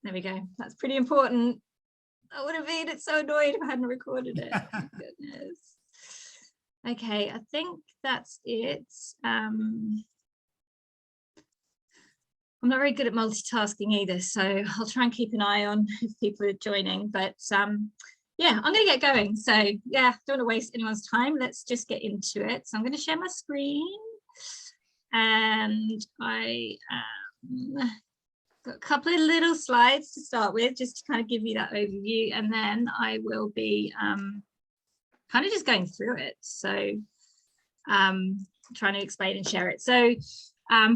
There we go. That's pretty important. I would have been so annoyed if I hadn't recorded it. Oh, goodness. Okay, I think that's it. I'm not very good at multitasking either, so I'll try and keep an eye on if people are joining. But yeah, I'm going to get going. So yeah, don't want to waste anyone's time. Let's just get into it. So I'm going to share my screen, and I got a couple of little slides to start with, just to kind of give you that overview, and then I will be kind of just going through it. So trying to explain and share it. So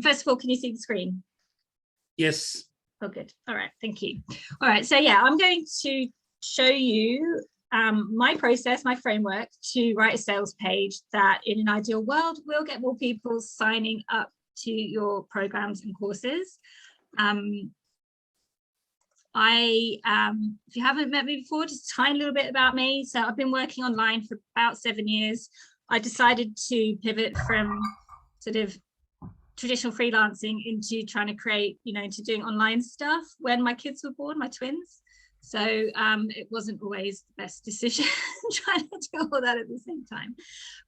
first of all, can you see the screen? Yes. Oh, good. All right. Thank you. All right. So yeah, I'm going to show you my process, my framework to write a sales page that in an ideal world will get more people signing up to your programs and courses. If you haven't met me before, just a tiny little bit about me. So I've been working online for about 7 years. I decided to pivot from sort of traditional freelancing into trying to create, into doing online stuff when my kids were born, my twins. So it wasn't always the best decision trying to do all that at the same time.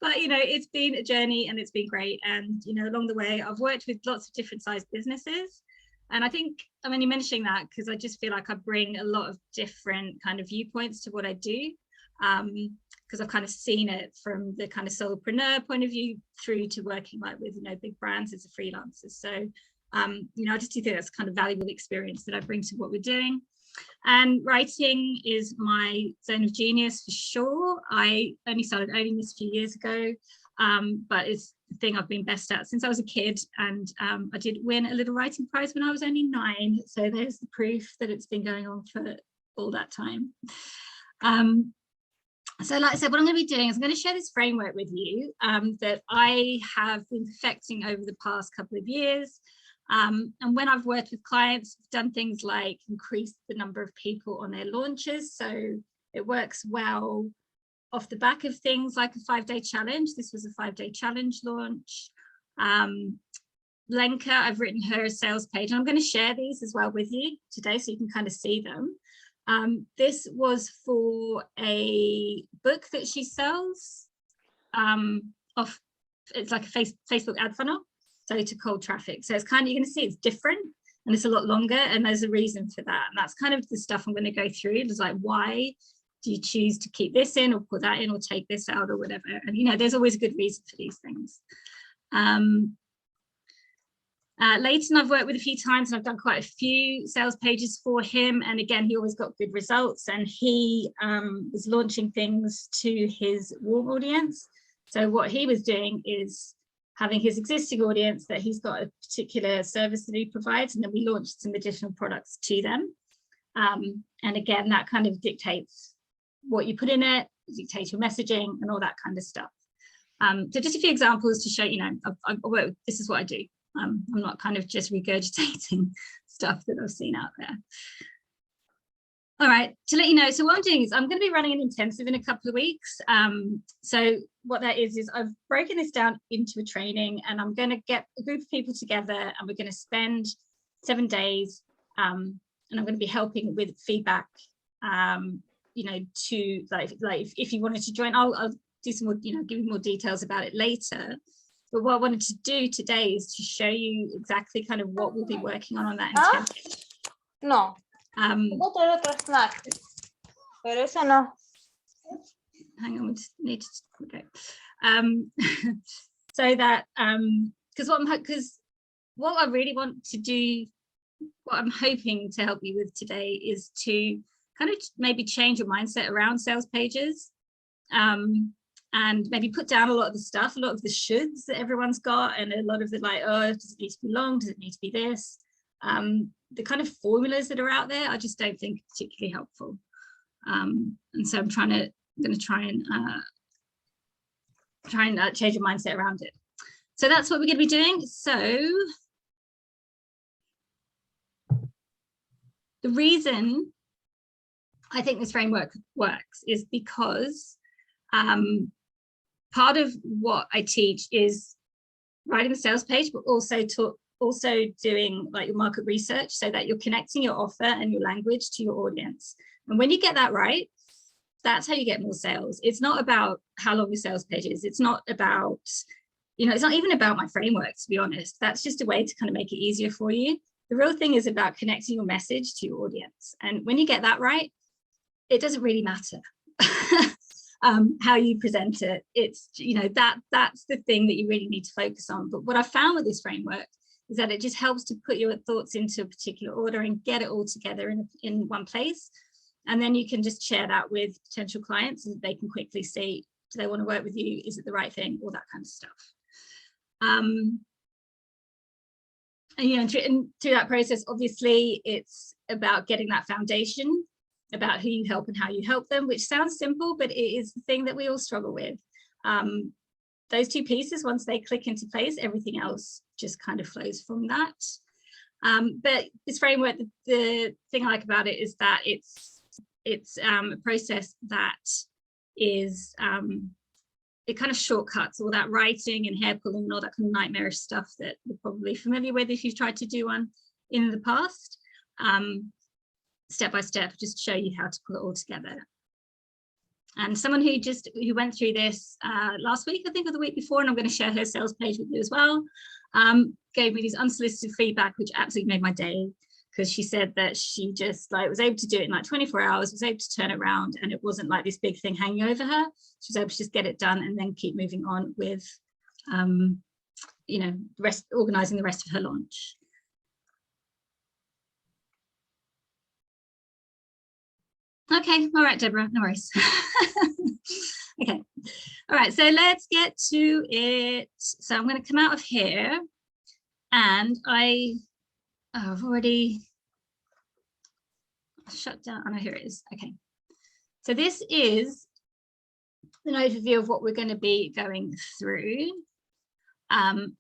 But, it's been a journey and it's been great. And, along the way, I've worked with lots of different sized businesses. And I think I'm only mentioning that because I just feel like I bring a lot of different kind of viewpoints to what I do. Because I've kind of seen it from the kind of solopreneur point of view through to working like with, big brands as a freelancer. So, I just do think that's kind of valuable experience that I bring to what we're doing. And writing is my zone of genius for sure. I only started owning this a few years ago, but it's the thing I've been best at since I was a kid. And I did win a little writing prize when I was only 9. So there's the proof that it's been going on for all that time. So like I said, what I'm going to be doing is I'm going to share this framework with you that I have been perfecting over the past couple of years. And when I've worked with clients, I've done things like increase the number of people on their launches. So it works well off the back of things like a 5-day challenge. This was a 5-day challenge launch. Lenka, I've written her a sales page. And I'm going to share these as well with you today so you can kind of see them. This was for a book that she sells it's like a Facebook ad funnel, so to cold traffic. So it's kind of, you're going to see it's different and it's a lot longer, and there's a reason for that. And that's kind of the stuff I'm going to go through. It's like, why do you choose to keep this in or put that in or take this out or whatever? And, there's always a good reason for these things. Leighton, I've worked with a few times and I've done quite a few sales pages for him. And again, he always got good results, and he was launching things to his warm audience. So what he was doing is having his existing audience that he's got a particular service that he provides, and then we launched some additional products to them. And again, that kind of dictates what you put in it, dictates your messaging and all that kind of stuff. So just a few examples to show, this is what I do. I'm not kind of just regurgitating stuff that I've seen out there. All right, to let you know, so what I'm doing is I'm going to be running an intensive in a couple of weeks. So what that is I've broken this down into a training, and I'm going to get a group of people together and we're going to spend 7 days, and I'm going to be helping with feedback, to like if you wanted to join, I'll do some more, give you more details about it later. But what I wanted to do today is to show you exactly kind of what we'll be working on that intensive. No. Otro snack. Pero eso no. Hang on, we just need to, okay. So that, because what I really want to do, what I'm hoping to help you with today is to kind of maybe change your mindset around sales pages. And maybe put down a lot of the stuff, a lot of the shoulds that everyone's got, and a lot of the like, oh, does it need to be long? Does it need to be this? The kind of formulas that are out there, I just don't think particularly helpful. And so I'm going to try and change your mindset around it. So that's what we're going to be doing. So the reason I think this framework works is because part of what I teach is writing the sales page, but also also doing like your market research so that you're connecting your offer and your language to your audience. And when you get that right, that's how you get more sales. It's not about how long your sales page is. It's not about, it's not even about my framework, to be honest. That's just a way to kind of make it easier for you. The real thing is about connecting your message to your audience. And when you get that right, it doesn't really matter how you present it. It's, that's the thing that you really need to focus on. But what I found with this framework is that it just helps to put your thoughts into a particular order and get it all together in one place. And then you can just share that with potential clients so that they can quickly see, do they want to work with you? Is it the right thing? All that kind of stuff. And through that process, obviously, it's about getting that foundation about who you help and how you help them, which sounds simple, but it is the thing that we all struggle with. Those two pieces, once they click into place, everything else just kind of flows from that. But this framework, the thing I like about it is that it's a process that is it kind of shortcuts all that writing and hair pulling and all that kind of nightmarish stuff that you're probably familiar with if you've tried to do one in the past. Step by step, just show you how to pull it all together. And someone who went through this last week, I think, or the week before, and I'm going to share her sales page with you as well, gave me these unsolicited feedback, which absolutely made my day, because she said that she just was able to do it in like 24 hours, was able to turn it around, and it wasn't like this big thing hanging over her. She was able to just get it done and then keep moving on with, organizing the rest of her launch. Okay, all right, Deborah, no worries. Okay, all right, so let's get to it. So I'm going to come out of here, and I've already shut down. Oh no, here it is. Okay, so this is an overview of what we're going to be going through.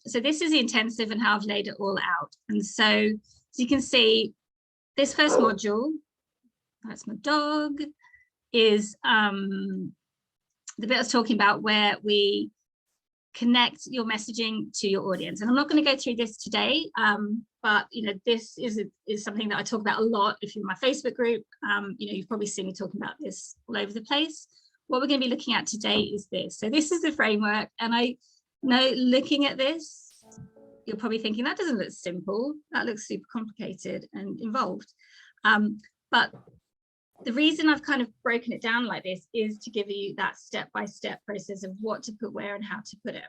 So this is the intensive and how I've laid it all out. And so as you can see, this first module, that's my dog, is the bit I was talking about where we connect your messaging to your audience. And I'm not going to go through this today, but this is something that I talk about a lot. If you're in my Facebook group, you've probably seen me talking about this all over the place. What we're going to be looking at today is this. So this is the framework, and I know looking at this, you're probably thinking that doesn't look simple. That looks super complicated and involved. But the reason I've kind of broken it down like this is to give you that step-by-step process of what to put where and how to put it.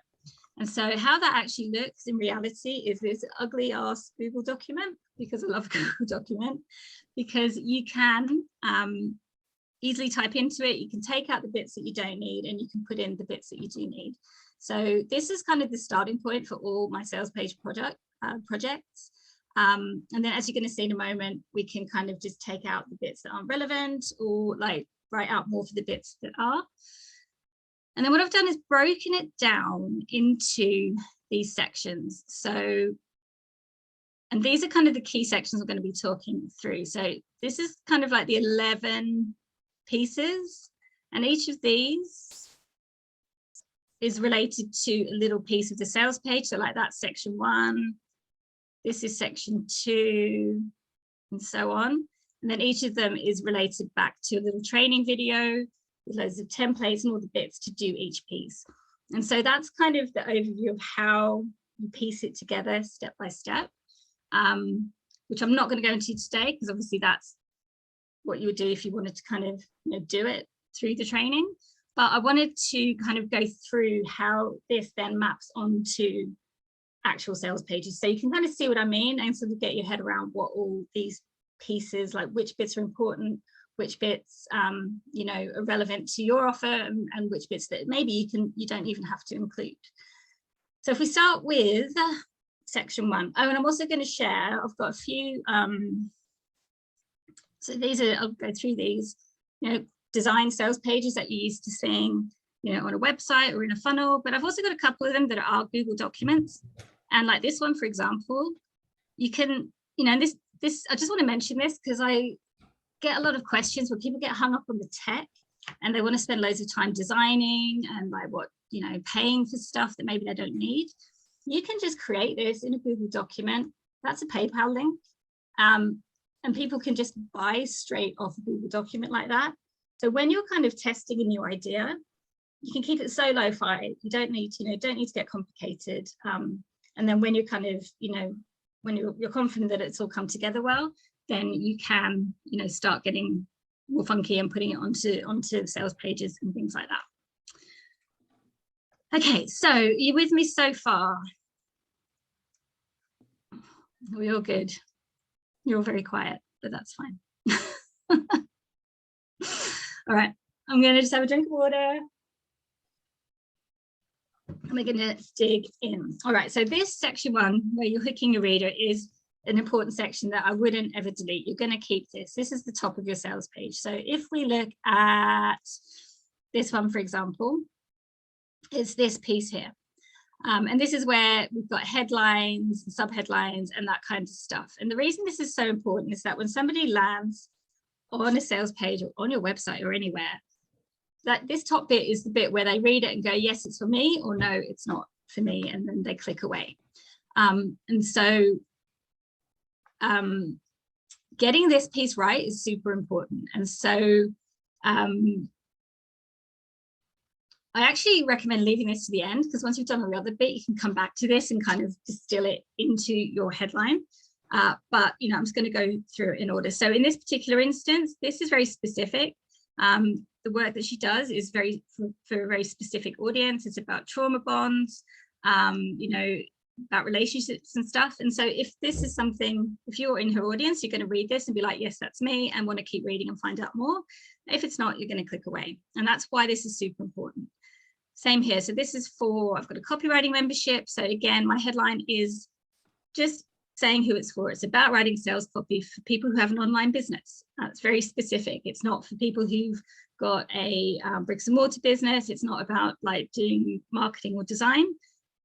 And so how that actually looks in reality is this ugly ass Google document, because I love Google document, because you can easily type into it. You can take out the bits that you don't need, and you can put in the bits that you do need. So this is kind of the starting point for all my sales page projects. And then, as you're going to see in a moment, we can kind of just take out the bits that aren't relevant, or write out more for the bits that are. And then what I've done is broken it down into these sections. So, and these are kind of the key sections we're going to be talking through. So this is kind of like the 11 pieces, and each of these is related to a little piece of the sales page. So like that's section 1. This is section 2, and so on. And then each of them is related back to a little training video with loads of templates and all the bits to do each piece. And so that's kind of the overview of how you piece it together step by step, which I'm not going to go into today, because obviously that's what you would do if you wanted to kind of do it through the training. But I wanted to kind of go through how this then maps onto actual sales pages, so you can kind of see what I mean and sort of get your head around what all these pieces, like which bits are important, which bits are relevant to your offer, and which bits that maybe you don't even have to include. So if we start with section 1, and I'm also going to share, I've got a few so these are, I'll go through these, design sales pages that you're used to seeing on a website or in a funnel, but I've also got a couple of them that are Google documents. And like this one, for example, you can, this, I just want to mention this because I get a lot of questions where people get hung up on the tech and they want to spend loads of time designing and paying for stuff that maybe they don't need. you can just create this in a Google document. That's a PayPal link. And people can just buy straight off a Google document like that. So when you're kind of testing a new idea, you can keep it so lo-fi. You don't need to, don't need to get complicated. And then when you're kind of, when you're confident that it's all come together well, then you can, start getting more funky and putting it onto sales pages and things like that. Okay, so are you with me so far? Are we all good? You're all very quiet, but that's fine. All right, I'm going to just have a drink of water. And we're going to dig in. All right, so this section 1, where you're hooking your reader, is an important section that I wouldn't ever delete. You're going to keep this. This is the top of your sales page. So if we look at this one, for example, it's this piece here. And this is where we've got headlines and subheadlines and that kind of stuff. And the reason this is so important is that when somebody lands on a sales page or on your website or anywhere, that this top bit is the bit where they read it and go, yes, it's for me, or no, it's not for me, and then they click away. And so getting this piece right is super important. And so I actually recommend leaving this to the end, because once you've done all the other bit, you can come back to this and kind of distill it into your headline. But, I'm just going to go through it in order. So in this particular instance, this is very specific. The work that she does is for a very specific audience. It's about trauma bonds, about relationships and stuff. And so if this is something, if you're in her audience, you're going to read this and be like, yes, that's me, and want to keep reading and find out more. If it's not, you're going to click away. And that's why this is super important. Same here. So this is for, I've got a copywriting membership. So again, my headline is just saying who it's for. It's about writing sales copy for people who have an online business. It's very specific. It's not for people who've got a bricks and mortar business. It's not about like doing marketing or design.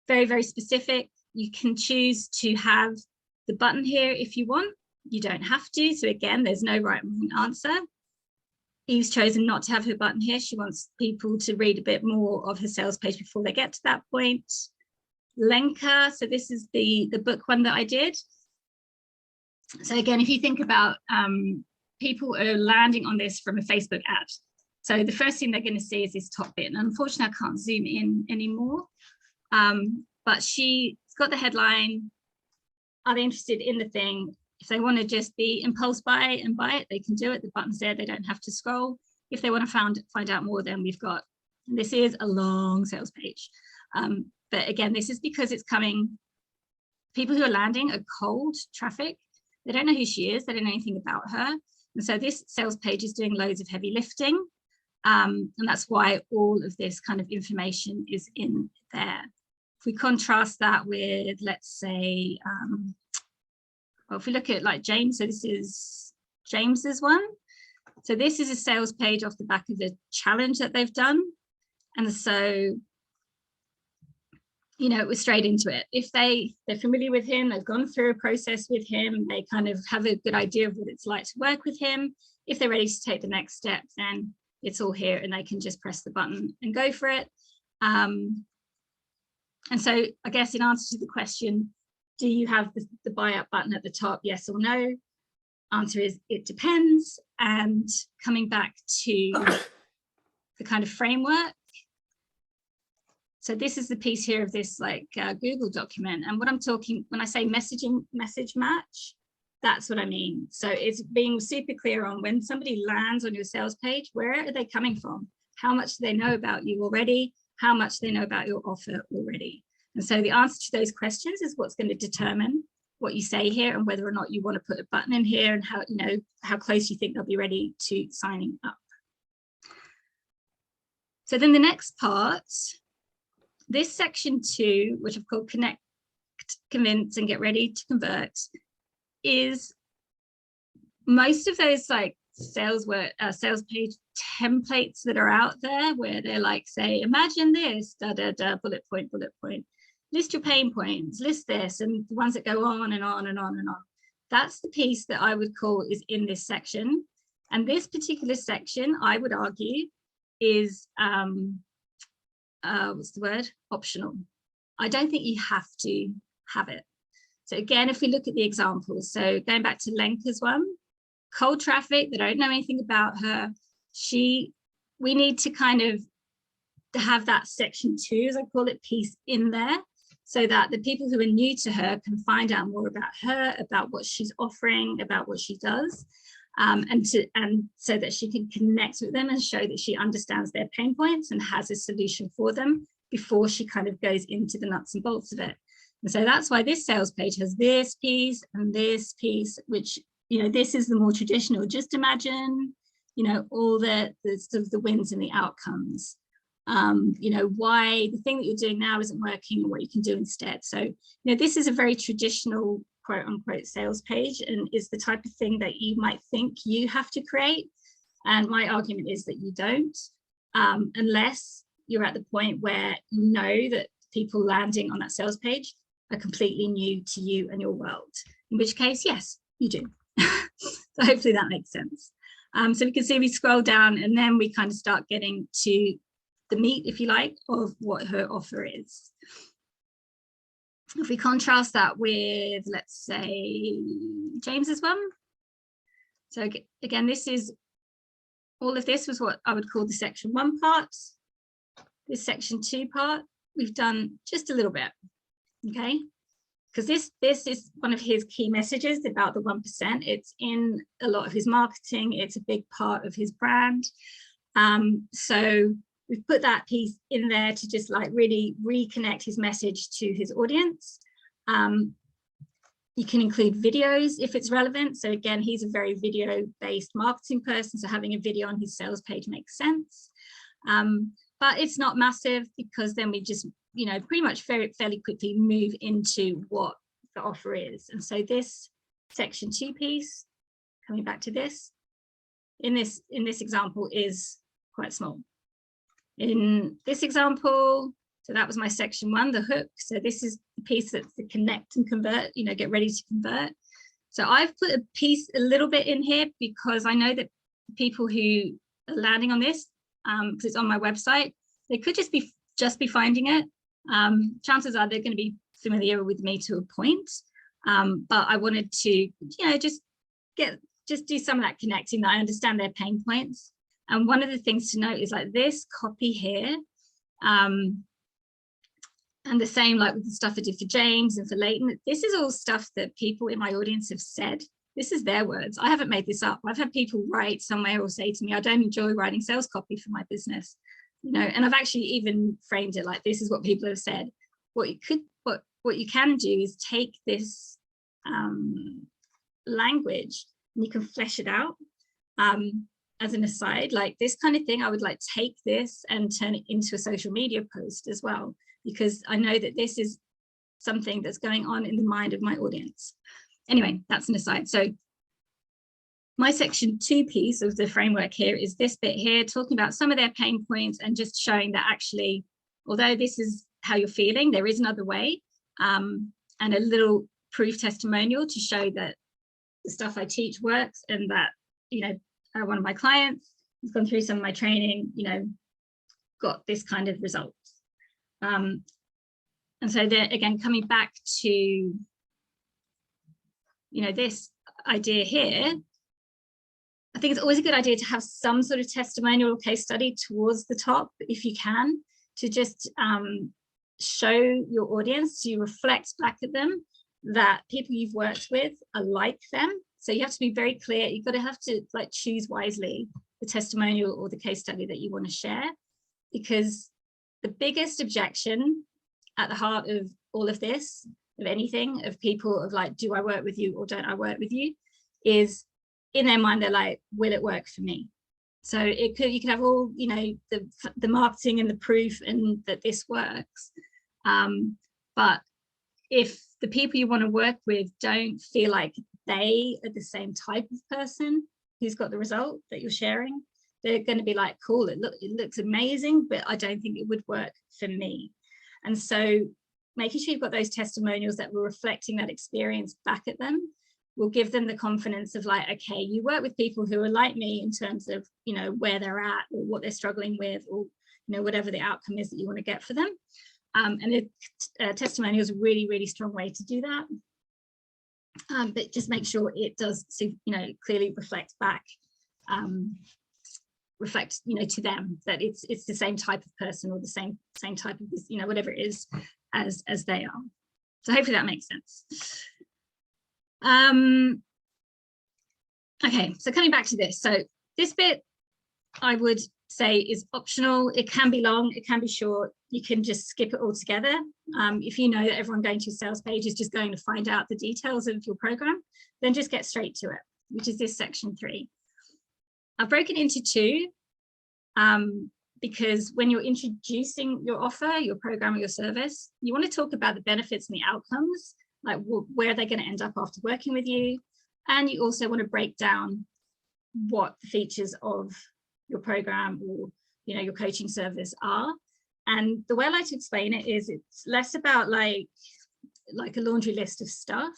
Very, very specific. You can choose to have the button here if you want. You don't have to. So again, there's no right or wrong answer. Eve's chosen not to have her button here. She wants people to read a bit more of her sales page before they get to that point. Lenka, so this is the book one that I did. So again, if you think about people are landing on this from a Facebook ad. So the first thing they're going to see is this top bit. And unfortunately, I can't zoom in anymore. But she's got the headline. Are they interested in the thing? If they want to just be impulse buy and buy it, they can do it. The button's there. They don't have to scroll. If they want to find out more, then we've got, this is a long sales page. But again, this is because it's coming, people who are landing are cold traffic. They don't know who she is. They don't know anything about her. And so this sales page is doing loads of heavy lifting. And that's why all of this kind of information is in there. If we contrast that with, let's say, well, if we look at like James, so this is James's one. So this is a sales page off the back of the challenge that they've done. And so, it was straight into it. If they're familiar with him, they've gone through a process with him, they kind of have a good idea of what it's like to work with him. If they're ready to take the next step, then it's all here and they can just press the button and go for it. And so I guess in answer to the question, do you have the buy up button at the top, yes or no? Answer is, it depends. And coming back to the kind of framework. So this is the piece here of this like Google document. And what I'm talking, when I say message match, that's what I mean. So it's being super clear on when somebody lands on your sales page, where are they coming from? How much do they know about you already? How much do they know about your offer already? And so the answer to those questions is what's going to determine what you say here and whether or not you want to put a button in here and how close you think they'll be ready to signing up. So then the next part, this section 2, which I've called connect, convince, and get ready to convert, is most of those like sales page templates that are out there where they're like, say, imagine this, bullet point, list your pain points, list this, and the ones that go on and on and on and on. That's the piece that I would call is in this section. And this particular section, I would argue, is what's the word? Optional. I don't think you have to have it. So again, if we look at the examples, so going back to Lenka's one, cold traffic, they don't know anything about her. We need to kind of have that section 2, as I call it, piece in there, so that the people who are new to her can find out more about her, about what she's offering, about what she does, and so that she can connect with them and show that she understands their pain points and has a solution for them before she kind of goes into the nuts and bolts of it. And so that's why this sales page has this piece and this piece, which, you know, this is the more traditional. Just imagine, you know, all the sort of the wins and the outcomes. You know, why the thing that you're doing now isn't working and what you can do instead. So, you know, this is a very traditional quote unquote sales page, and is the type of thing that you might think you have to create. And my argument is that you don't, unless you're at the point where you know that people landing on that sales page are completely new to you and your world, in which case, yes, you do. So hopefully that makes sense. So we can see we scroll down and then we kind of start getting to the meat, if you like, of what her offer is. If we contrast that with, let's say, James's one. So again, this is, all of this was what I would call the section 1 part. This section 2 part, we've done just a little bit, okay? Because this is one of his key messages about the 1%. It's in a lot of his marketing. It's a big part of his brand. So we've put that piece in there to just like really reconnect his message to his audience. You can include videos if it's relevant. So again, he's a very video-based marketing person, so having a video on his sales page makes sense. But it's not massive, because then we just, you know, pretty much fairly quickly move into what the offer is. And so this section 2 piece, coming back to this, in this example is quite small. In this example, so that was my section 1, the hook. So this is the piece that's the connect and convert, you know, get ready to convert. So I've put a piece a little bit in here because I know that people who are landing on this, because it's on my website, they could just be finding it. Chances are they're going to be familiar with me to a point. But I wanted to, you know, just do some of that connecting, that I understand their pain points. And one of the things to note is like this copy here, and the same like with the stuff I did for James and for Leighton, this is all stuff that people in my audience have said. This is their words. I haven't made this up. I've had people write somewhere or say to me, I don't enjoy writing sales copy for my business, you know, and I've actually even framed it like this is what people have said. What you can do is take this language and you can flesh it out. As an aside, like this kind of thing, I would like take this and turn it into a social media post as well, because I know that this is something that's going on in the mind of my audience. Anyway, that's an aside. So my section 2 piece of the framework here is this bit here, talking about some of their pain points and just showing that actually, although this is how you're feeling, there is another way, and a little proof testimonial to show that the stuff I teach works, and that, you know, one of my clients who's gone through some of my training, you know, got this kind of results. And so then again, coming back to, you know, this idea here, I think it's always a good idea to have some sort of testimonial or case study towards the top, if you can, to just show your audience, to reflect back at them that people you've worked with are like them. So you have to be very clear. You've got to have to like choose wisely the testimonial or the case study that you want to share, because the biggest objection at the heart of all of this, of anything, of people of like, do I work with you or don't I work with you, is in their mind, they're like, will it work for me? So you could have all, you know, the marketing and the proof and that this works. But if the people you want to work with don't feel like they are the same type of person who's got the result that you're sharing, they're going to be like, cool, it looks amazing, but I don't think it would work for me. And so making sure you've got those testimonials that were reflecting that experience back at them will give them the confidence of like, okay, you work with people who are like me in terms of, you know, where they're at or what they're struggling with, or, you know, whatever the outcome is that you want to get for them. And a testimonial is a really, really strong way to do that. But just make sure it does, clearly reflect back, to them, that it's the same type of person, or the same type of, whatever it is, as they are. So hopefully that makes sense. Okay, so coming back to this, so this bit I would say is optional. It can be long, it can be short. You can just skip it all together. If you know that everyone going to a sales page is just going to find out the details of your program, then just get straight to it, which is this section 3. I've broken into 2 because when you're introducing your offer, your program, or your service, you want to talk about the benefits and the outcomes, like where they're going to end up after working with you. And you also want to break down what the features of your program or your coaching service are. And the way I like to explain it is, it's less about like a laundry list of stuff,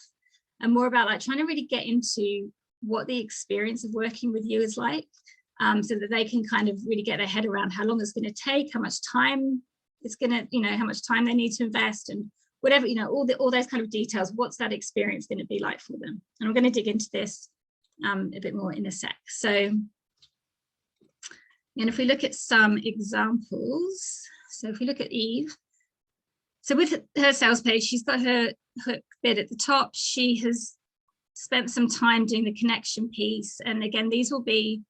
and more about like trying to really get into what the experience of working with you is like, so that they can kind of really get their head around how long it's going to take, how much time it's going to, how much time they need to invest, and whatever, all those kind of details. What's that experience going to be like for them? And I'm going to dig into this a bit more in a sec. So, and if we look at some examples, so if we look at Eve, so with her sales page, she's got her hook bit at the top. She has spent some time doing the connection piece. And again, these will be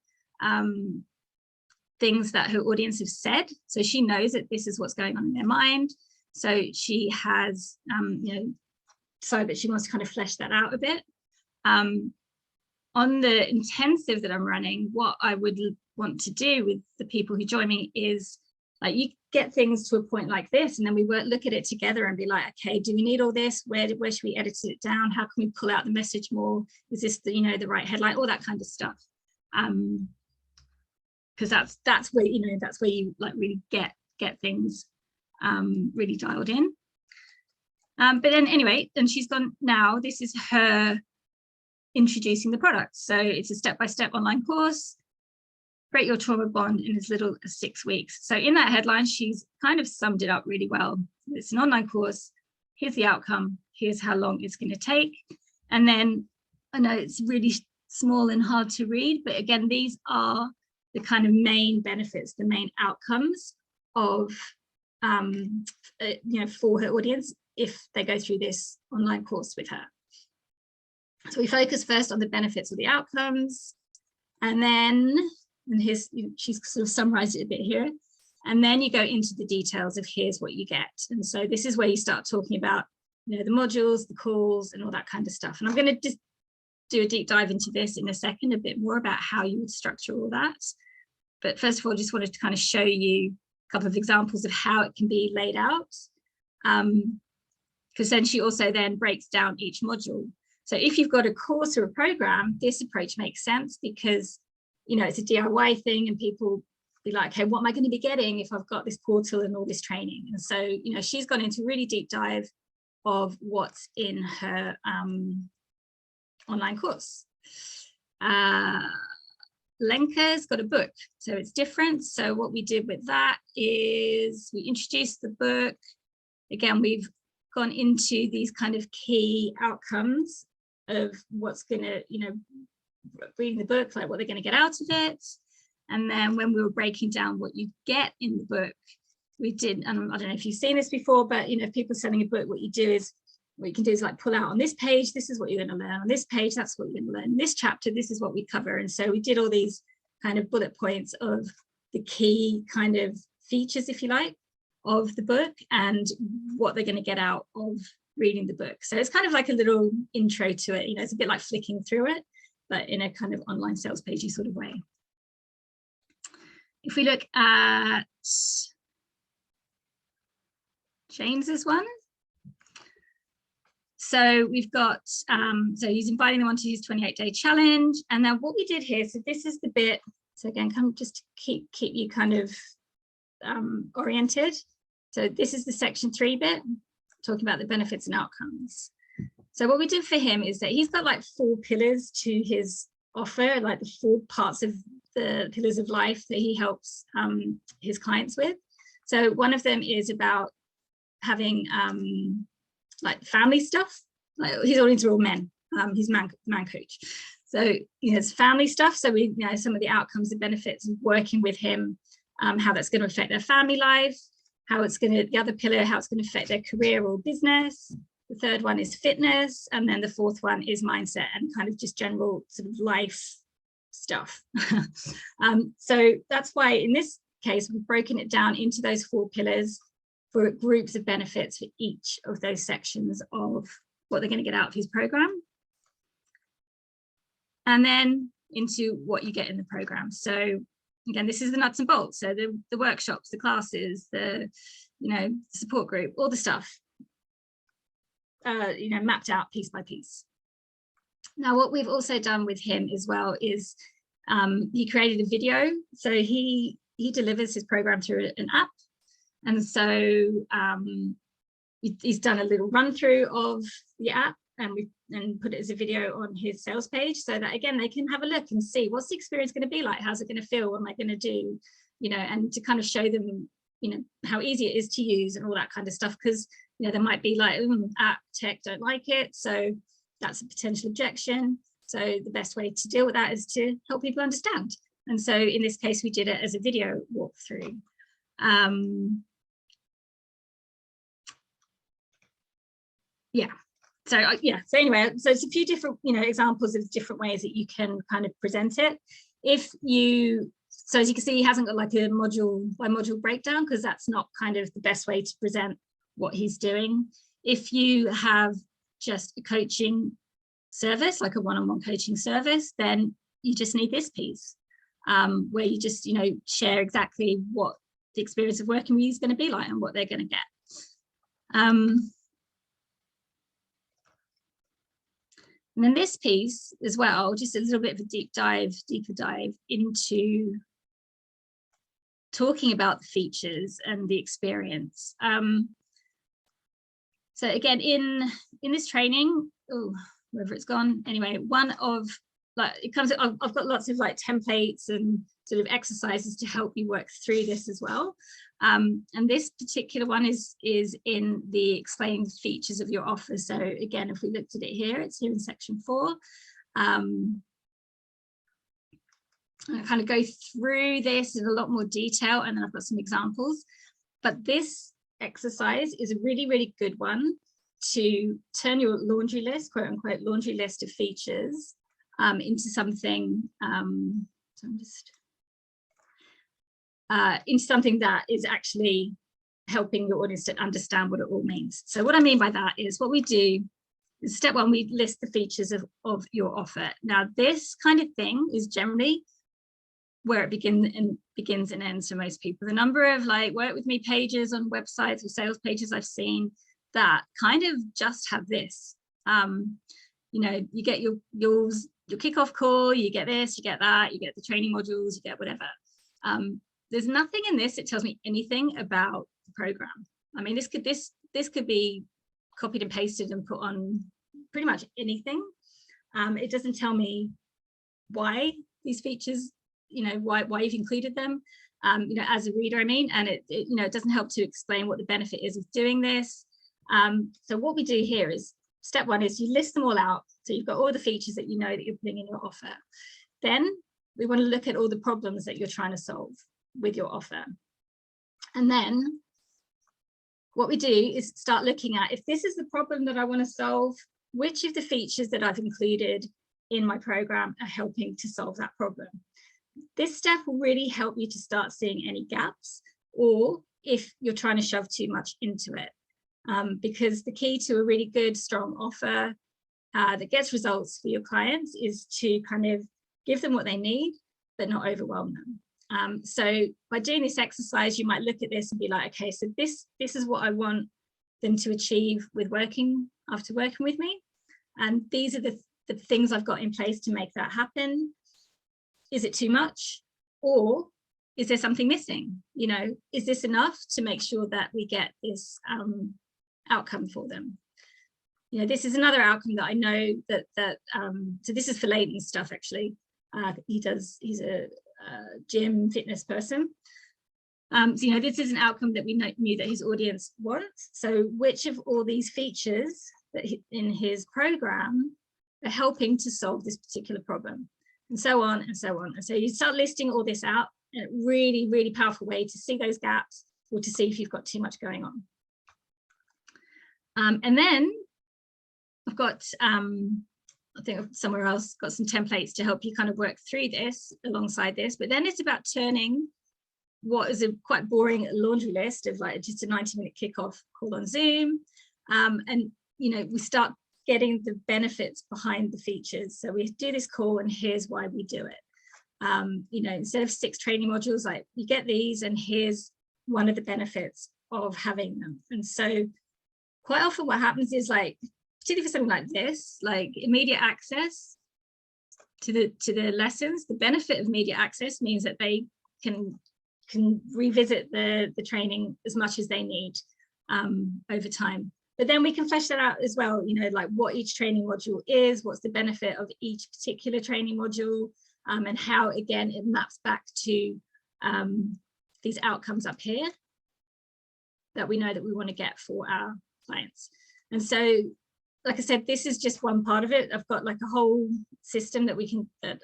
things that her audience have said. So she knows that this is what's going on in their mind. So she has, decided that she wants to kind of flesh that out a bit. On the intensive that I'm running, what I would want to do with the people who join me is, like, you get things to a point like this, and then we look at it together and be like, okay, do we need all this? Where should we edit it down? How can we pull out the message more? Is this the, the right headline? All that kind of stuff. Because that's where, that's where you like really get things really dialed in. But then anyway, and she's gone now, this is her introducing the product. So it's a step-by-step online course. Create your trauma bond in as little as 6 weeks. So in that headline, she's kind of summed it up really well. It's an online course. Here's the outcome. Here's how long it's going to take. And then I know it's really small and hard to read, but again, these are the kind of main benefits, the main outcomes of, for her audience if they go through this online course with her. So we focus first on the benefits of the outcomes, and then, and here's, she's sort of summarized it a bit here, and then you go into the details of here's what you get. And so this is where you start talking about, the modules, the calls, and all that kind of stuff. And I'm going to just do a deep dive into this in a second, a bit more about how you would structure all that. But first of all, just wanted to kind of show you a couple of examples of how it can be laid out. Because then she also then breaks down each module. So if you've got a course or a program, this approach makes sense because, it's a DIY thing, and people be like, okay, what am I going to be getting if I've got this portal and all this training? And so, she's gone into really deep dive of what's in her online course. Lenka's got a book, so it's different. So what we did with that is we introduced the book. Again, we've gone into these kind of key outcomes of what's going to, reading the book, like what they're going to get out of it. And then when we were breaking down what you get in the book, we did, and I don't know if you've seen this before, but if people are selling a book, what you can do is like pull out on this page, this is what you're going to learn. On this page, that's what you're going to learn. In this chapter, this is what we cover. And so we did all these kind of bullet points of the key kind of features, if you like, of the book and what they're going to get out of reading the book. So it's kind of like a little intro to it. It's a bit like flicking through it, but in a kind of online sales pagey sort of way. If we look at James's one. So we've got, so he's inviting them onto his 28-day challenge. And then what we did here, so this is the bit, so again, kind of just to keep you kind of oriented. So this is the section 3 bit, talking about the benefits and outcomes. So what we did for him is that he's got like 4 pillars to his offer, like the 4 parts of the pillars of life that he helps his clients with. So one of them is about having like family stuff. Like his audience are all men. He's man coach. So, it's family stuff. So we know some of the outcomes and benefits of working with him, how that's going to affect their family life, the other pillar, how it's going to affect their career or business. The third one is fitness. And then the fourth one is mindset and kind of just general sort of life stuff. So that's why in this case, we've broken it down into those 4 pillars for groups of benefits for each of those sections of what they're going to get out of his program. And then into what you get in the program. So again, this is the nuts and bolts. So the workshops, the classes, the support group, all the stuff, mapped out piece by piece. Now, what we've also done with him as well is he created a video. So he delivers his program through an app. And so he's done a little run through of the app and put it as a video on his sales page, so that again they can have a look and see what's the experience going to be like, how's it going to feel, what am I going to do, and to kind of show them how easy it is to use and all that kind of stuff, because there might be like app tech don't like it, so that's a potential objection. So the best way to deal with that is to help people understand, and so in this case we did it as a video walkthrough. So anyway, so it's a few different examples of different ways that you can kind of present it. So as you can see, he hasn't got like a module by module breakdown, because that's not kind of the best way to present what he's doing. If you have just a coaching service, like a one-on-one coaching service, then you just need this piece where you just share exactly what the experience of working with you is going to be like and what they're going to get. And then this piece as well, just a little bit of a deeper dive into talking about the features and the experience. So again, in this training, wherever it's gone, anyway, one of I've got lots of like templates and sort of exercises to help you work through this as well. And this particular one is in the explaining the features of your offer. So again, if we looked at it here, it's here in section 4. I kind of go through this in a lot more detail, and then I've got some examples. But this exercise is a really, really good one to turn your laundry list, quote unquote, laundry list of features into something, into something that is actually helping your audience to understand what it all means. So what I mean by that is, what we do is step 1, we list the features of your offer. Now, this kind of thing is generally where it begins and ends for most people. The number of like work with me pages on websites or sales pages I've seen that kind of just have this. You get your kickoff call, you get this, you get that, you get the training modules, you get whatever. There's nothing in this that tells me anything about the program. I mean, this could be copied and pasted and put on pretty much anything. It doesn't tell me why these features, why you've included them, as a reader, I mean, and it doesn't help to explain what the benefit is of doing this. So what we do here is, step 1 is you list them all out. So you've got all the features that that you're putting in your offer. Then we want to look at all the problems that you're trying to solve with your offer. And then what we do is start looking at, if this is the problem that I want to solve, which of the features that I've included in my program are helping to solve that problem. This step will really help you to start seeing any gaps, or if you're trying to shove too much into it. Because the key to a really good, strong offer that gets results for your clients is to kind of give them what they need, but not overwhelm them. So by doing this exercise, you might look at this and be like, okay, so this is what I want them to achieve after working with me. And these are the things I've got in place to make that happen. Is it too much? Or is there something missing? Is this enough to make sure that we get this outcome for them? This is another outcome that I know that so this is for Leighton's stuff, actually. He's a gym fitness person. So, this is an outcome that we knew that his audience wants. So which of all these features that in his program are helping to solve this particular problem, and so on and so on. And so you start listing all this out in a really, really powerful way to see those gaps or to see if you've got too much going on. And then I've got, I think somewhere else, got some templates to help you kind of work through this alongside this. But then it's about turning what is a quite boring laundry list of like just a 90-minute kickoff call on Zoom. And, we start getting the benefits behind the features. So we do this call and here's why we do it. Instead of 6 training modules, like you get these and here's one of the benefits of having them. And so quite often what happens is, like, particularly for something like this, like immediate access to the lessons, the benefit of immediate access means that they can revisit the training as much as they need over time. But then we can flesh that out as well, like what each training module is, what's the benefit of each particular training module, and how, again, it maps back to these outcomes up here that we know that we want to get for our clients. And so, like I said, this is just one part of it. I've got like a whole system that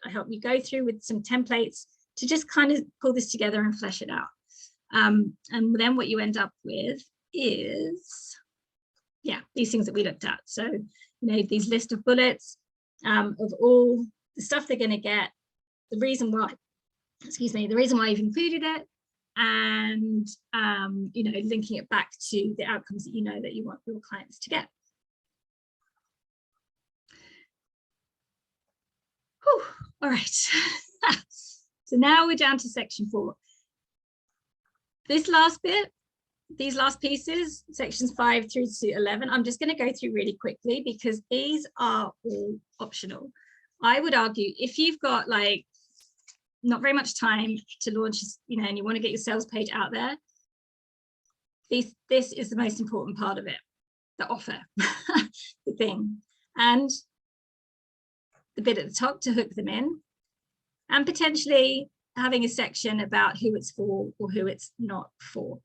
I help you go through with some templates to just kind of pull this together and flesh it out. And then what you end up with is, these things that we looked at. So, these list of bullets of all the stuff they're going to get, the reason why you've included it, and, linking it back to the outcomes that that you want your clients to get. Whew, all right. So now we're down to section 4. This last bit, these last pieces, sections 5 through to 11, I'm just going to go through really quickly because these are all optional. I would argue if you've got like not very much time to launch, and you want to get your sales page out there, this is the most important part of it, the offer, the thing, and the bit at the top to hook them in, and potentially having a section about who it's for or who it's not for.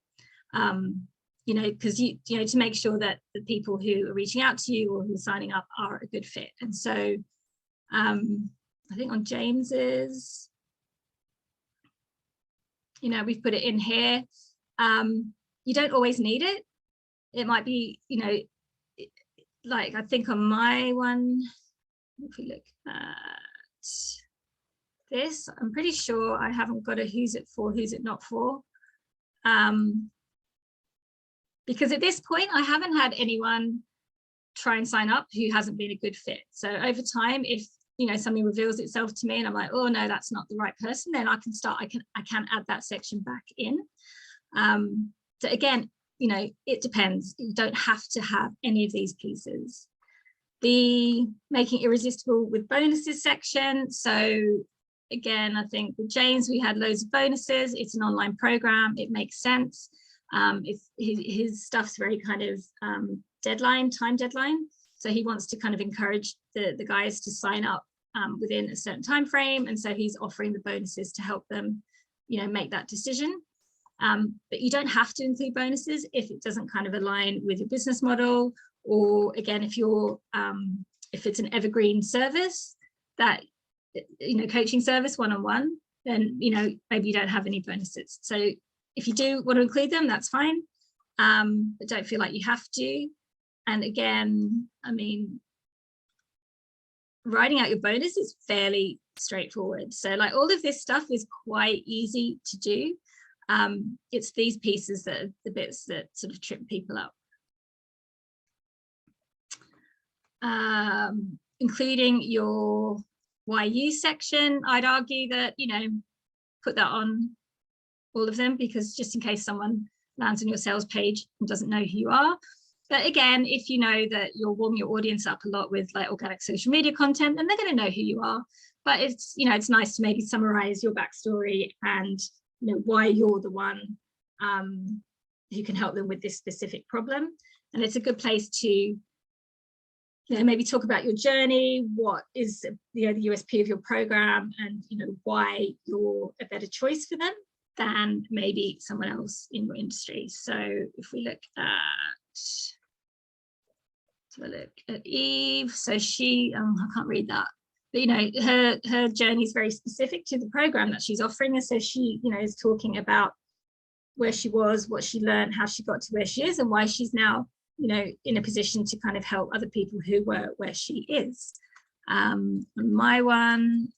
Because to make sure that the people who are reaching out to you or who are signing up are a good fit. And so I think on James's, we've put it in here. You don't always need it. It might be, like I think on my one, if we look at this, I'm pretty sure I haven't got a who's it for, who's it not for. Because at this point, I haven't had anyone try and sign up who hasn't been a good fit. So over time, if something reveals itself to me and I'm like, oh no, that's not the right person, then I can add that section back in. So again, it depends. You don't have to have any of these pieces. The making irresistible with bonuses section. So again, I think with James, we had loads of bonuses. It's an online program. It makes sense. His stuff's very kind of time deadline. So he wants to kind of encourage the guys to sign up within a certain time frame. And so he's offering the bonuses to help them, make that decision. But you don't have to include bonuses if it doesn't kind of align with your business model, or again, if it's an evergreen service that, coaching service one-on-one, then, maybe you don't have any bonuses. So if you do want to include them, that's fine. But don't feel like you have to. And again, I mean, writing out your bonus is fairly straightforward. So like all of this stuff is quite easy to do. It's these pieces that are the bits that sort of trip people up. Including your why you section, I'd argue that, put that on all of them, because just in case someone lands on your sales page and doesn't know who you are. But again, if you know that you're warming your audience up a lot with like organic social media content, then they're going to know who you are. But it's, it's nice to maybe summarize your backstory and, why you're the one who can help them with this specific problem. And it's a good place to, maybe talk about your journey, what is, the USP of your program, and, why you're a better choice for them. than maybe someone else in your industry. So if we look at Eve, so she, I can't read that, but you know, her journey is very specific to the program that she's offering. And so she, you know, is talking about where she was, what she learned, how she got to where she is, and why she's now, you know, in a position to kind of help other people who were where she is. On my one,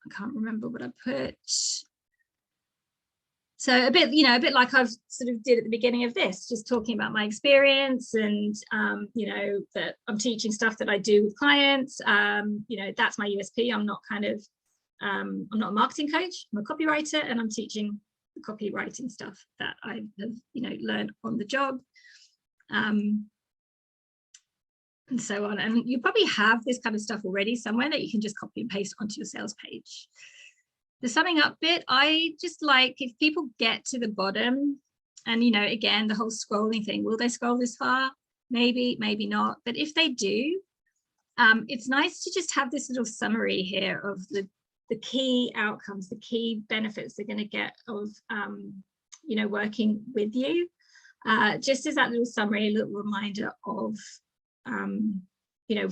I can't remember what I put. So a bit, you know, a bit like I've sort of did at the beginning of this, just talking about my experience and, you know, that I'm teaching stuff that I do with clients. You know, that's my USP. I'm not kind of, I'm not a marketing coach, I'm a copywriter, and I'm teaching the copywriting stuff that I have, you know, learned on the job. And so on. And you probably have this kind of stuff already somewhere that you can just copy and paste onto your sales page. The summing up bit, I just like if people get to the bottom and, you know, again, the whole scrolling thing, will they scroll this far? Maybe, maybe not. But if they do, it's nice to just have this little summary here of the key outcomes, the key benefits they're going to get of, you know, working with you. Just as that little summary, a little reminder of, you know,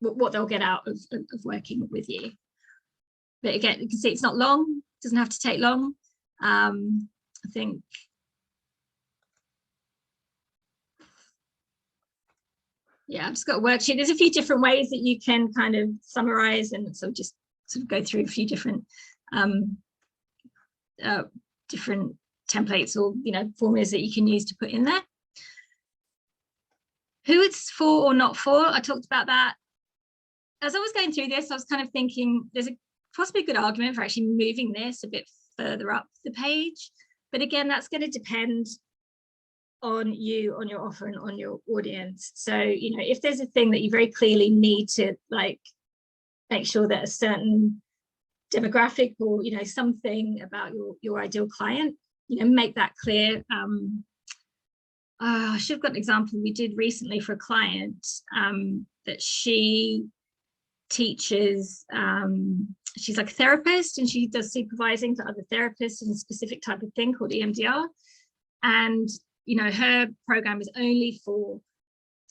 what they'll get out of working with you. But again, you can see it's not long, doesn't have to take long. I think, yeah, I've just got a worksheet. There's a few different ways that you can kind of summarize, and so just sort of go through a few different different templates or, you know, formulas that you can use to put in there. Who it's for or not for, I talked about that. As I was going through this, I was kind of thinking there's possibly a good argument for actually moving this a bit further up the page. But again, that's going to depend on you, on your offer, and on your audience. So, you know, if there's a thing that you very clearly need to like make sure that a certain demographic or, you know, something about your ideal client, you know, make that clear. I should have got an example we did recently for a client that she teaches, she's like a therapist and she does supervising for other therapists in a specific type of thing called EMDR. And, you know, her program is only for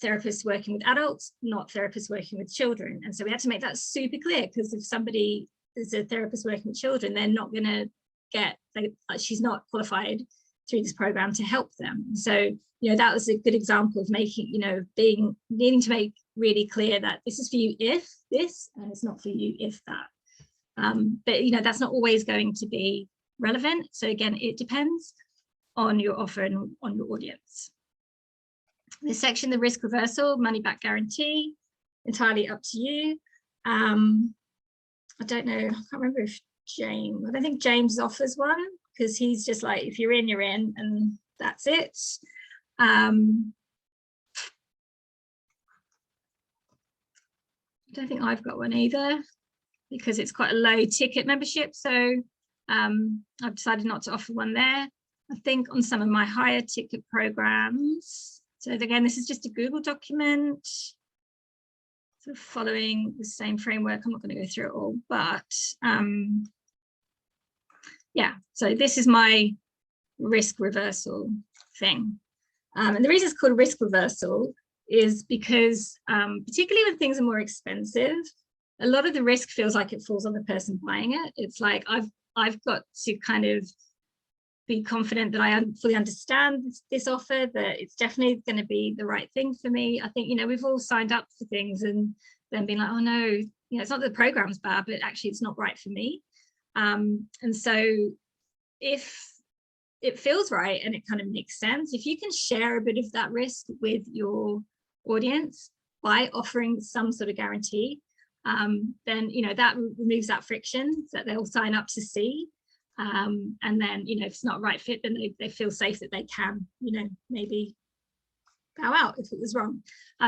therapists working with adults, not therapists working with children. And so we had to make that super clear, because if somebody is a therapist working with children, they're not going to get, she's not qualified through this program to help them. So, you know, that was a good example of making, you know, needing to make really clear that this is for you if this, and it's not for you if that. But, you know, that's not always going to be relevant. So again, it depends on your offer and on your audience. This section, the risk reversal, money back guarantee, entirely up to you. I don't know, I can't remember if James, I don't think James offers one, because he's just like, if you're in, you're in, and that's it. I don't think I've got one either, because it's quite a low ticket membership. So I've decided not to offer one there. I think on some of my higher ticket programs. So again, this is just a Google document, sort of following the same framework. I'm not going to go through it all, but yeah, so this is my risk reversal thing. And the reason it's called risk reversal is because particularly when things are more expensive, a lot of the risk feels like it falls on the person buying it. It's like I've got to kind of be confident that I fully understand this offer, that it's definitely going to be the right thing for me. I think, you know, we've all signed up for things and then been like, oh no, you know, it's not that the program's bad, but actually it's not right for me. And so if it feels right and it kind of makes sense, if you can share a bit of that risk with your audience by offering some sort of guarantee, then, you know, that removes that friction that they'll sign up to see. And then, you know, if it's not a right fit, then they feel safe that they can, you know, maybe bow out if it was wrong.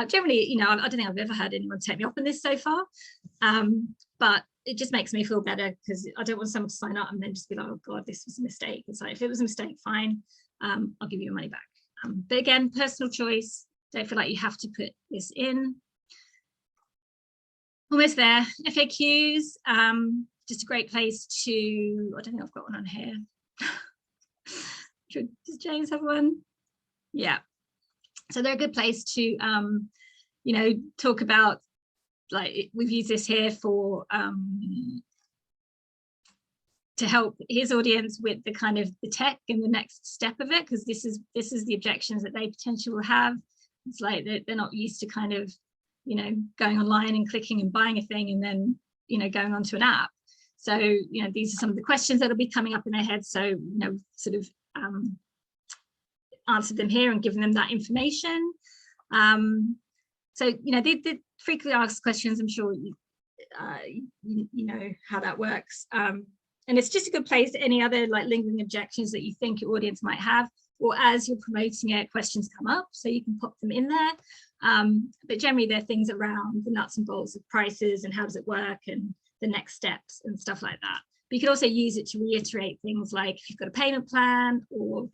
Generally, you know, I don't think I've ever had anyone take me up on this so far, but it just makes me feel better, because I don't want someone to sign up and then just be like, oh God, this was a mistake. It's like, if it was a mistake, fine, I'll give you your money back. But again, personal choice. Don't feel like you have to put this in. Almost there. FAQs. just a great place to, I don't think I've got one on here. Does James have one? Yeah. So they're a good place to, you know, talk about, like we've used this here for, to help his audience with the kind of the tech and the next step of it, because this is the objections that they potentially will have. It's like they're not used to kind of, you know, going online and clicking and buying a thing and then, you know, going onto an app. So, you know, these are some of the questions that will be coming up in their head. So, you know, sort of answer them here and giving them that information. So, you know, the frequently asked questions, I'm sure you know how that works. And it's just a good place. Any other like lingering objections that you think your audience might have, or as you're promoting it, questions come up, so you can pop them in there. But generally they're things around the nuts and bolts of prices and how does it work and the next steps and stuff like that. But you can also use it to reiterate things like if you've got a payment plan, or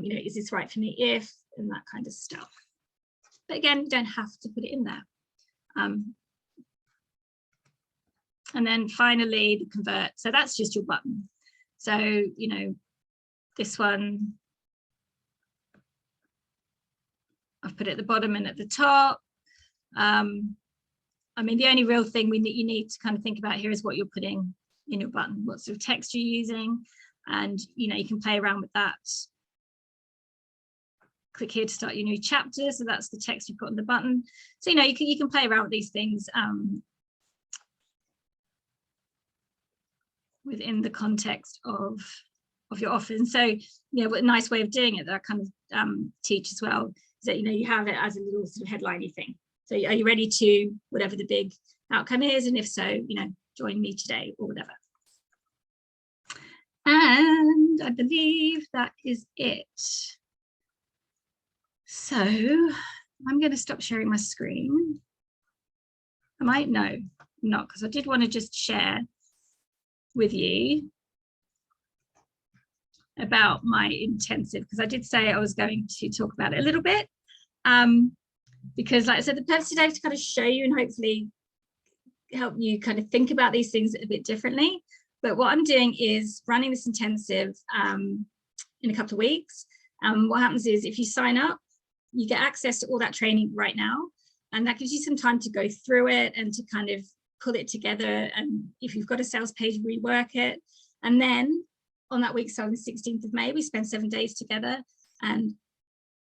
you know, is this right for me if, and that kind of stuff. But again, you don't have to put it in there. And then finally the convert. So that's just your button. So, you know, this one, I've put it at the bottom and at the top. I mean, the only real thing you need to kind of think about here is what you're putting in your button, what sort of text you're using, and, you know, you can play around with that. Click here to start your new chapter. So that's the text you put on the button. So, you know, you can play around with these things within the context of your offer. And so, you know, what a nice way of doing it that I kind of teach as well is that, you know, you have it as a little sort of headliney thing. So are you ready to whatever the big outcome is? And if so, you know, join me today or whatever. And I believe that is it. So I'm going to stop sharing my screen. I might, no, not, because I did want to just share with you about my intensive, because I did say I was going to talk about it a little bit, because like I said, the purpose today is to kind of show you and hopefully help you kind of think about these things a bit differently. But what I'm doing is running this intensive in a couple of weeks. What happens is if you sign up, you get access to all that training right now, and that gives you some time to go through it and to kind of pull it together, and if you've got a sales page, rework it. And then on that week, so on the 16th of May, we spend 7 days together, and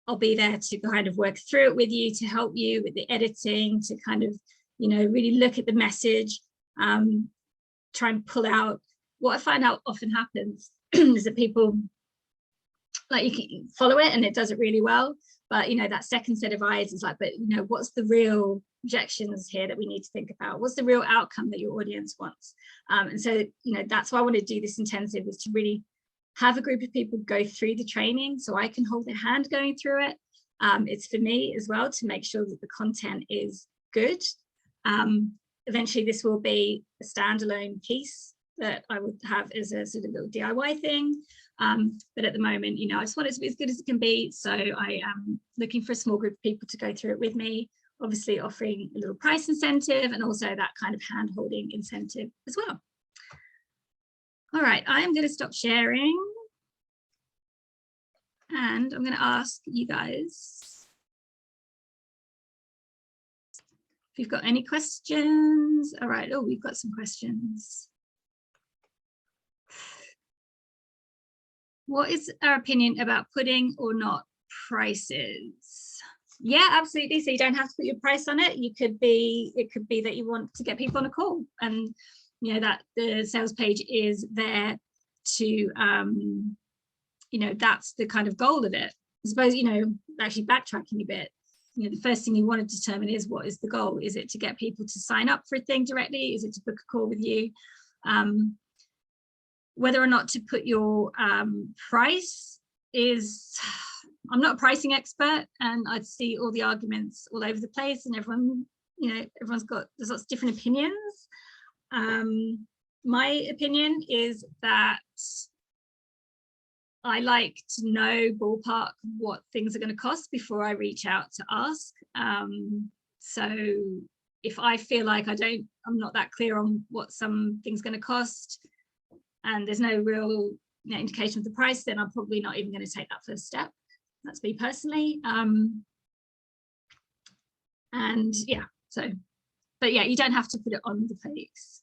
I'll be there to kind of work through it with you, to help you with the editing, to kind of, you know, really look at the message, try and pull out. What I find out often happens is that people, like, you can follow it and it does it really well, but, you know, that second set of eyes is like, but, you know, what's the real objections here that we need to think about? What's the real outcome that your audience wants? And so, you know, that's why I want to do this intensive, is to really have a group of people go through the training so I can hold their hand going through it. It's for me as well to make sure that the content is good. Eventually this will be a standalone piece that I would have as a sort of little DIY thing. But at the moment, you know, I just want it to be as good as it can be. So I am looking for a small group of people to go through it with me, obviously offering a little price incentive and also that kind of hand-holding incentive as well. All right, I'm going to stop sharing. And I'm going to ask you guys if you've got any questions. All right, oh, we've got some questions. What is our opinion about putting or not prices? Yeah, absolutely. So you don't have to put your price on it. It could be that you want to get people on a call, and you know that the sales page is there to, you know, that's the kind of goal of it. I suppose, you know, actually backtracking a bit, you know, the first thing you want to determine is, what is the goal? Is it to get people to sign up for a thing directly? Is it to book a call with you? Whether or not to put your price is, I'm not a pricing expert, and I see all the arguments all over the place, and everyone, you know, there's lots of different opinions. My opinion is that I like to know ballpark what things are going to cost before I reach out to ask. So, if I feel like I'm not that clear on what something's going to cost, and there's no real indication of the price, then I'm probably not even going to take that first step. That's me personally. And yeah, so, but yeah, you don't have to put it on the face.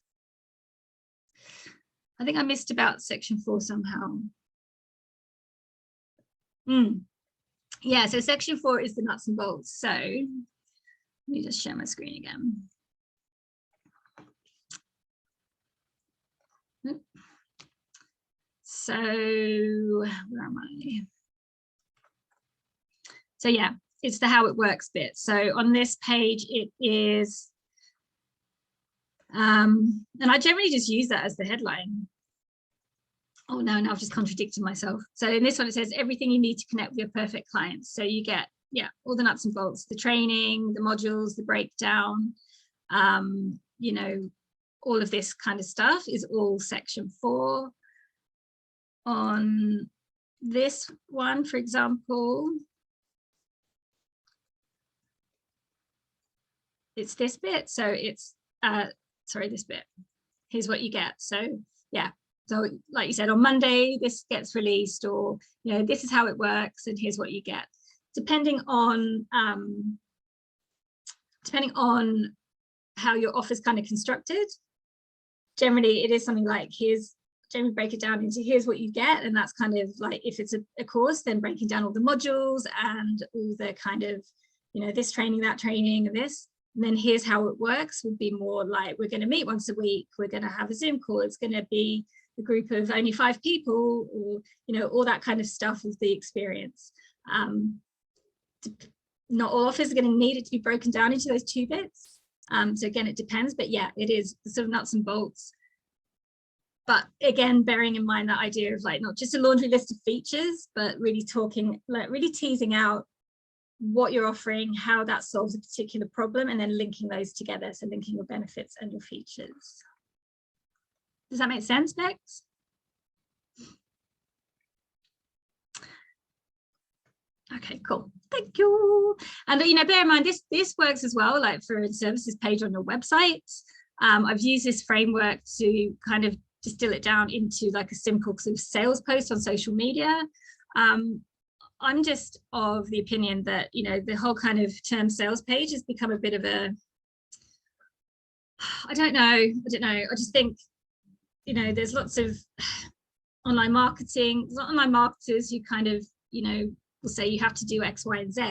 I think I missed about section 4 somehow. Yeah, so section 4 is the nuts and bolts. So let me just share my screen again. So where am I? So yeah, it's the how it works bit. So on this page, it is, and I generally just use that as the headline. Oh no, now I've just contradicted myself. So in this one, it says everything you need to connect with your perfect clients. So you get, yeah, all the nuts and bolts, the training, the modules, the breakdown, you know, all of this kind of stuff is all section 4. On this one, for example, it's this bit. So it's, sorry, this bit. Here's what you get. So yeah. So like you said, on Monday, this gets released, or, you know, this is how it works and here's what you get. Depending on how your offer is kind of constructed, generally it is something like, generally break it down into here's what you get. And that's kind of like, if it's a course, then breaking down all the modules and all the kind of, you know, this training, that training, and this. And then here's how it works would be more like, we're going to meet once a week. We're going to have a Zoom call. It's going to be a group of only 5 people, or, you know, all that kind of stuff of the experience. Not all offers are going to need it to be broken down into those 2 bits. So again, it depends, but yeah, it is the sort of nuts and bolts. But again, bearing in mind that idea of like, not just a laundry list of features, but really talking, like really teasing out what you're offering, how that solves a particular problem, and then linking those together. So linking your benefits and your features. Does that make sense, Bex? Okay, cool. Thank you. And, you know, bear in mind, this works as well, like for a services page on your website. I've used this framework to kind of distill it down into like a simple sort of sales post on social media. I'm just of the opinion that, you know, the whole kind of term sales page has become a bit of a, I don't know. I just think, you know, there's lots of online marketing, online marketers who kind of, you know, will say you have to do X, Y, and Z,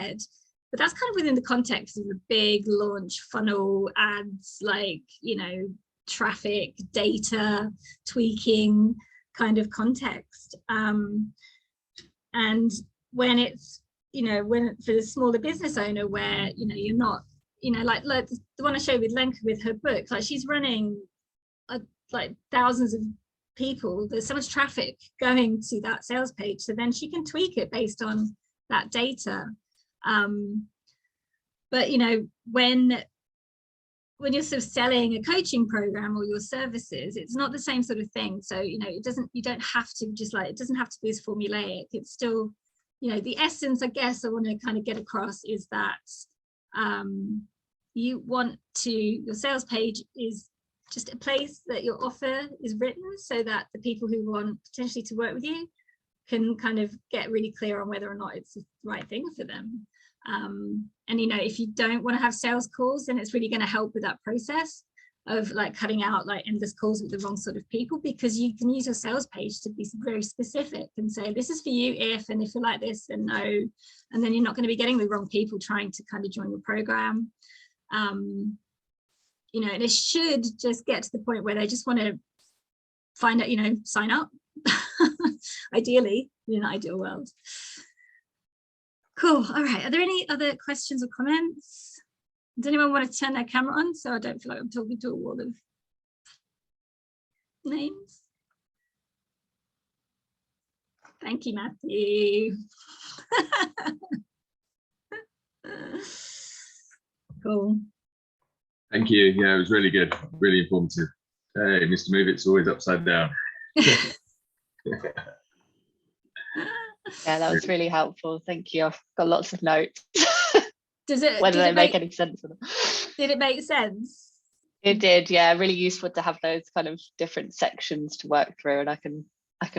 but that's kind of within the context of a big launch funnel ads, like, you know, traffic, data, tweaking kind of context. And when it's, you know, when for the smaller business owner where, you know, you're not, you know, like the one I showed with Lenka with her book, like she's running like thousands of people, there's so much traffic going to that sales page, so then she can tweak it based on that data. But, you know, when you're sort of selling a coaching program or your services, it's not the same sort of thing. So, you know, you don't have to just like, it doesn't have to be as formulaic. It's still, you know, the essence, I guess I want to kind of get across is that you want to, your sales page is just a place that your offer is written so that the people who want potentially to work with you can kind of get really clear on whether or not it's the right thing for them. And, you know, if you don't want to have sales calls, then it's really going to help with that process of like cutting out like endless calls with the wrong sort of people, because you can use your sales page to be very specific and say, this is for you if, and if you like this, then no. And then you're not going to be getting the wrong people trying to kind of join your program. You know, and it should just get to the point where they just want to find out, you know, sign up, ideally, in an ideal world. Cool. All right. Are there any other questions or comments? Does anyone want to turn their camera on so I don't feel like I'm talking to a wall of names? Thank you, Matthew. Cool. Thank you. Yeah, it was really good, really informative. Hey, Mr. Move It's always upside down. Yeah, that was really helpful. Thank you. I've got lots of notes. Does it? Whether they make any sense or not. Did it make sense? It did, yeah. Really useful to have those kind of different sections to work through, and I can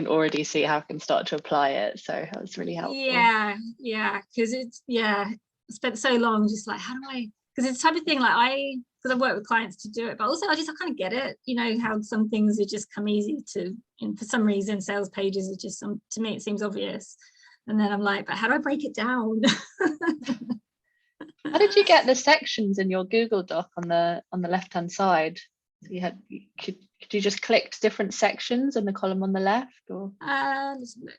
already see how I can start to apply it. So that was really helpful. Yeah, because I spent so long just like, how do I, because it's the type of thing like because I've worked with clients to do it, but also I kind of get it, you know, how some things are just come easy to, and for some reason sales pages are just to me it seems obvious, and then I'm like, but how do I break it down? How did you get the sections in your Google Doc on the left hand side? Could you just click different sections in the column on the left, or let's look.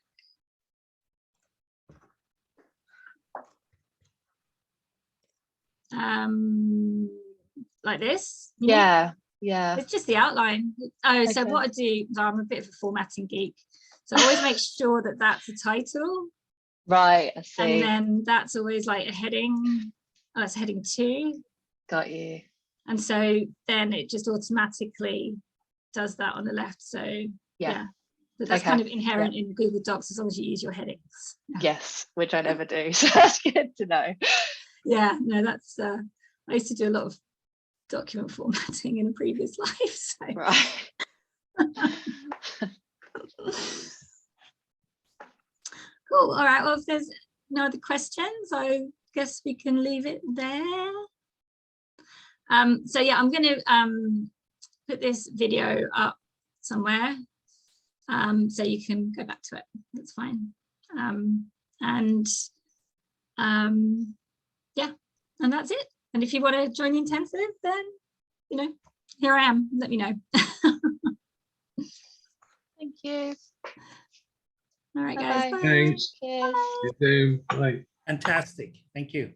Like this? Yeah. It's just the outline. Oh, so what I do, I'm a bit of a formatting geek, so I always make sure that that's a title. Right, I see. And then that's always like a heading. Oh, that's heading 2. Got you. And so then it just automatically does that on the left. So yeah. But that's kind of inherent in Google Docs as long as you use your headings. Yes, which I never do. So that's good to know. Yeah, no, that's I used to do a lot of document formatting in a previous life. So. Right. Cool. All right. Well, if there's no other questions, I guess we can leave it there. So yeah, I'm going to put this video up somewhere, so you can go back to it. That's fine. Yeah, and that's it. And if you want to join the intensive, then you know, here I am. Let me know. Thank you. All right, guys. Bye. Thanks. Cheers. See you soon. Bye. Fantastic. Thank you.